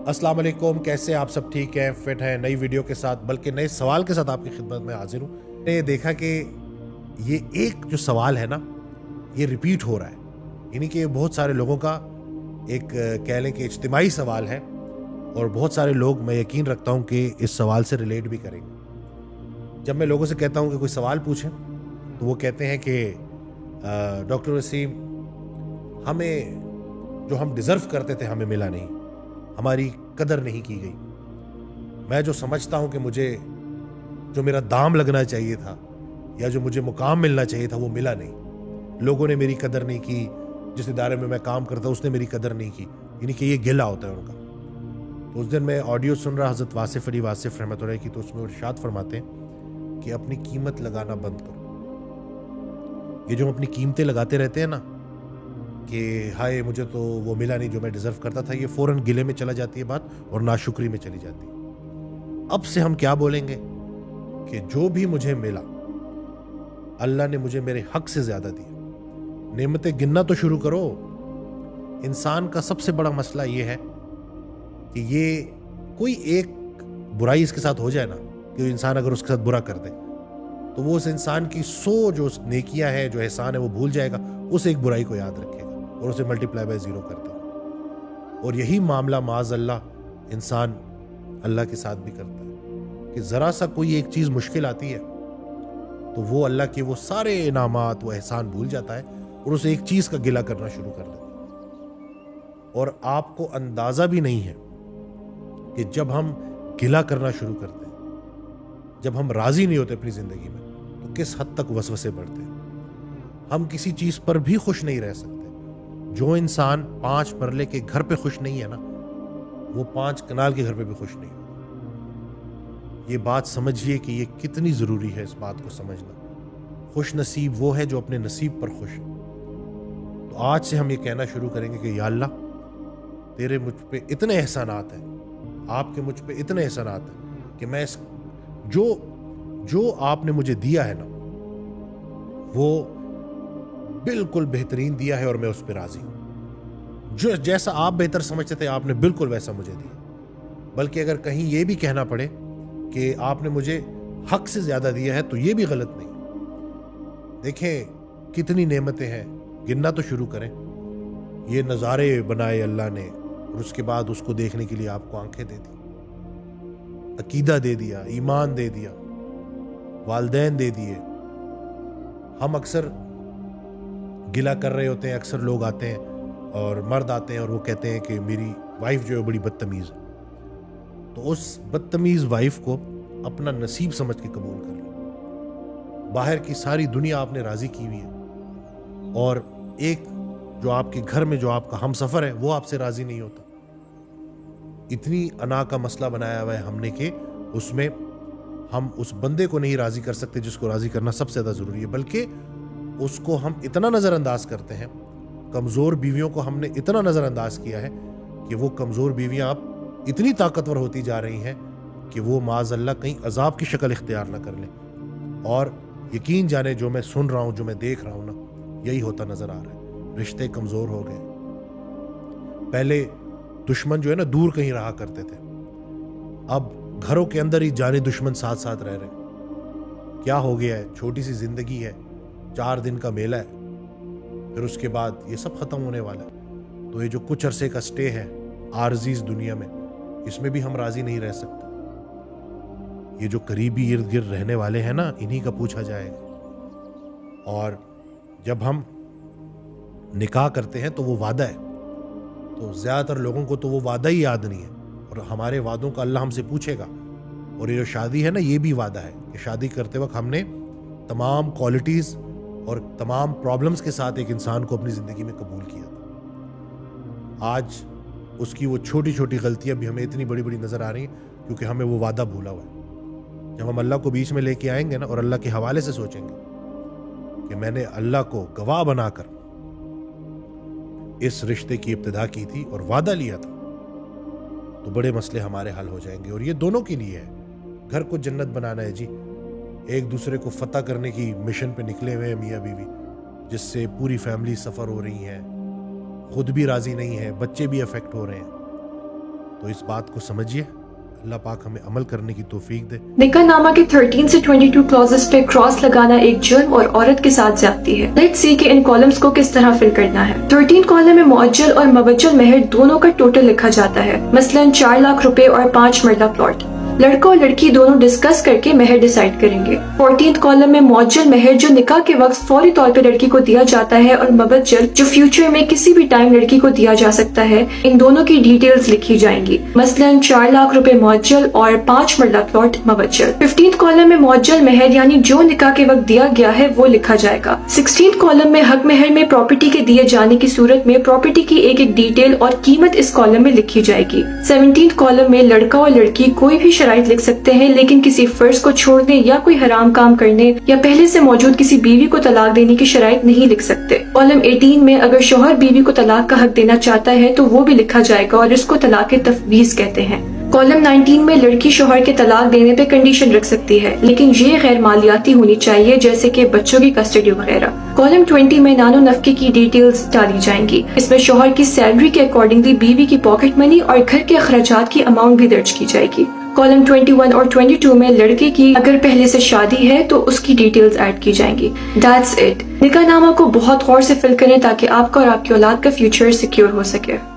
अस्सलाम वालेकुम, कैसे आप सब ठीक हैं, फिट हैं? नई वीडियो के साथ, बल्कि नए सवाल के साथ आपकी खिदमत में हाजिर हूँ। मैंने देखा कि ये एक जो सवाल है ना, ये रिपीट हो रहा है। यानी कि ये बहुत सारे लोगों का एक कह लें कि इज्तिमाई सवाल है, और बहुत सारे लोग, मैं यकीन रखता हूँ कि इस सवाल से रिलेट भी करेंगे। जब मैं लोगों से कहता हूँ कि कोई सवाल पूछें, तो वो कहते हैं कि डॉक्टर वसीम, हमें जो हम डिज़र्व करते थे हमें मिला नहीं, हमारी कदर नहीं की गई। मैं जो समझता हूँ कि मुझे जो मेरा दाम लगना चाहिए था या जो मुझे मुकाम मिलना चाहिए था वो मिला नहीं। लोगों ने मेरी कदर नहीं की, जिस इदारे में मैं काम करता उसने मेरी कदर नहीं की। यानी कि ये गिला होता है उनका। तो उस दिन मैं ऑडियो सुन रहा हज़रत वासिफ़ अली वासिफ़ रहमतुल्लाह की, तो उसमें वो इरशाद फरमाते हैं कि अपनी कीमत लगाना बंद करो। ये जो हम अपनी कीमतें लगाते रहते हैं ना कि हाय मुझे तो वो मिला नहीं जो मैं डिज़र्व करता था, ये फ़ौरन गिले में चला जाती है बात और नाशुक्री में चली जाती है। अब से हम क्या बोलेंगे कि जो भी मुझे मिला, अल्लाह ने मुझे मेरे हक से ज़्यादा दिया। नेमतें गिनना तो शुरू करो। इंसान का सबसे बड़ा मसला ये है कि ये कोई एक बुराई इसके साथ हो जाए ना, कि इंसान अगर उसके साथ बुरा कर दे, तो वो उस इंसान की 100 जो नेकियां हैं, जो एहसान है, वो भूल जाएगा, उस एक बुराई को याद रखेगा और उसे मल्टीप्लाई बाय 0 कर देगा। और यही मामला माज़ अल्लाह इंसान अल्लाह के साथ भी करता है कि ज़रा सा कोई एक चीज़ मुश्किल आती है तो वो अल्लाह के वो सारे इनामात, वो एहसान भूल जाता है और उसे एक चीज़ का गिला करना शुरू कर देता है। और आपको अंदाज़ा भी नहीं है कि जब हम गिला करना शुरू करते हैं, जब हम राज़ी नहीं होते अपनी ज़िंदगी में, तो किस हद तक वसवसे बढ़ते हैं। हम किसी चीज़ पर भी खुश नहीं रह सकते। जो इंसान 5 मरले के घर पे खुश नहीं है ना, वो 5 कनाल के घर पे भी खुश नहीं होगा। ये बात समझिए कि ये कितनी ज़रूरी है, इस बात को समझना। खुश नसीब वो है जो अपने नसीब पर खुश है। तो आज से हम ये कहना शुरू करेंगे कि या अल्लाह, तेरे मुझ पे इतने एहसानात हैं, आपके मुझ पे इतने एहसानात हैं कि मैं इस जो आपने मुझे दिया है ना, वो बिल्कुल बेहतरीन दिया है और मैं उस पर राजी हूं। जो जैसा आप बेहतर समझते थे आपने बिल्कुल वैसा मुझे दिया। बल्कि अगर कहीं ये भी कहना पड़े कि आपने मुझे हक से ज्यादा दिया है, तो ये भी गलत नहीं। देखें कितनी नेमतें हैं, गिनना तो शुरू करें। ये नज़ारे बनाए अल्लाह ने और उसके बाद उसको देखने के लिए आपको आंखें दे दी, अकीदा दे दिया, ईमान दे दिया, वालदैन दे दिए। हम अक्सर गिला कर रहे होते हैं। अक्सर लोग आते हैं और मर्द आते हैं और वो कहते हैं कि मेरी वाइफ जो है बड़ी बदतमीज़ है। तो उस बदतमीज़ वाइफ को अपना नसीब समझ के कबूल कर लो। बाहर की सारी दुनिया आपने राज़ी की हुई है और एक जो आपके घर में जो आपका हमसफ़र है वो आपसे राज़ी नहीं होता। इतनी अना का मसला बनाया हुआ है हमने कि उसमें हम उस बंदे को नहीं राज़ी कर सकते जिसको राज़ी करना सबसे ज़्यादा ज़रूरी है, बल्कि उसको हम इतना नज़रअंदाज करते हैं। कमज़ोर बीवियों को हमने इतना नज़रअंदाज किया है कि वो कमज़ोर बीवियाँ अब इतनी ताकतवर होती जा रही हैं कि वो माज़अल्लाह कहीं अजाब की शक्ल इख्तियार ना कर लें। और यकीन जाने जो मैं सुन रहा हूँ, जो मैं देख रहा हूँ ना, यही होता नज़र आ रहा है। रिश्ते कमज़ोर हो गए। पहले दुश्मन जो है ना दूर कहीं रहा करते थे, अब घरों के अंदर ही जाने दुश्मन साथ साथ रह रहे। क्या हो गया है? छोटी सी जिंदगी है, 4 दिन का मेला है, फिर उसके बाद ये सब खत्म होने वाला है। तो ये जो कुछ अरसे का स्टे है आरज़ी इस दुनिया में, इसमें भी हम राजी नहीं रह सकते। ये जो करीबी इर्द गिर्द रहने वाले हैं ना, इन्हीं का पूछा जाएगा। और जब हम निकाह करते हैं तो वो वादा है, तो ज्यादातर लोगों को तो वो वादा ही याद नहीं है और हमारे वादों का अल्लाह हमसे पूछेगा। और ये जो शादी है ना, ये भी वादा है कि शादी करते वक्त हमने तमाम क्वालिटीज और तमाम प्रॉब्लम्स के साथ एक इंसान को अपनी जिंदगी में कबूल किया था। आज उसकी वो छोटी छोटी गलतियां भी हमें इतनी बड़ी बड़ी नजर आ रही हैं क्योंकि हमें वो वादा भूला हुआ है। जब हम अल्लाह को बीच में लेके आएंगे ना और अल्लाह के हवाले से सोचेंगे कि मैंने अल्लाह को गवाह बनाकर इस रिश्ते की इब्तिदा की थी और वादा लिया था, तो बड़े मसले हमारे हल हो जाएंगे। और ये दोनों के लिए है। घर को जन्नत बनाना है जी, एक दूसरे को फतह करने की मिशन पे निकले हुए हैं मियाँ बीवी, जिससे पूरी फैमिली सफ़र हो रही है, खुद भी राज़ी नहीं है, बच्चे भी अफेक्ट हो रहे हैं। तो इस बात को समझिए, अल्लाह पाक हमें अमल करने की तौफीक दे। निकाह नामा के 13 से 22 क्लॉजेस पे क्रॉस लगाना एक जुर्म और औरत के साथ ज्यादती है। लेट्स सी कि इन कॉलम्स को किस तरह फिल करना है। 13 कॉलम में मुअज्जल और मुबज्जल मेहर दोनों का टोटल लिखा जाता है, मसलन 4 लाख रुपए और 5 मरला प्लॉट। लड़का और लड़की दोनों डिस्कस करके मेहर डिसाइड करेंगे। 14th कॉलम में मुअज्जल मेहर जो निकाह के वक्त फौरी तौर पे लड़की को दिया जाता है और मुबज्जल जो फ्यूचर में किसी भी टाइम लड़की को दिया जा सकता है, इन दोनों की डिटेल्स लिखी जाएंगी, मसलन 4 लाख रुपए मुअज्जल और 5 मरला प्लॉट मुबज्जल। 15th कॉलम में मुअज्जल मेहर यानी जो निकाह के वक्त दिया गया है वो लिखा जाएगा। 16th कॉलम में हक मेहर में प्रॉपर्टी के दिए जाने की सूरत में प्रॉपर्टी की एक एक डिटेल और कीमत इस कॉलम में लिखी जाएगी। 17th कॉलम में लड़का और लड़की कोई भी शराइत लिख सकते हैं, लेकिन किसी फर्ज को छोड़ने या कोई हराम काम करने या पहले से मौजूद किसी बीवी को तलाक देने की शराइत नहीं लिख सकते। कॉलम 18 में अगर शोहर बीवी को तलाक का हक देना चाहता है तो वो भी लिखा जाएगा और इसको तलाक तफवीज कहते हैं। कॉलम 19 में लड़की शोहर के तलाक देने पे कंडीशन रख सकती है, लेकिन ये गैर मालियाती होनी चाहिए, जैसे कि बच्चों की कस्टडी वगैरह। कॉलम 20 में नानो नफके की डिटेल्स डाली जाएंगी। इसमें शोहर की सैलरी के अकॉर्डिंगली बीवी की पॉकेट मनी और घर के अखराजात की अमाउंट भी दर्ज की जाएगी। कॉलम 21 और 22 में लड़के की अगर पहले से शादी है तो उसकी डिटेल्स ऐड की जाएंगी। That's it. निकाह नामा को बहुत गौर से फिल करें ताकि आपका और आपकी औलाद का फ्यूचर सिक्योर हो सके।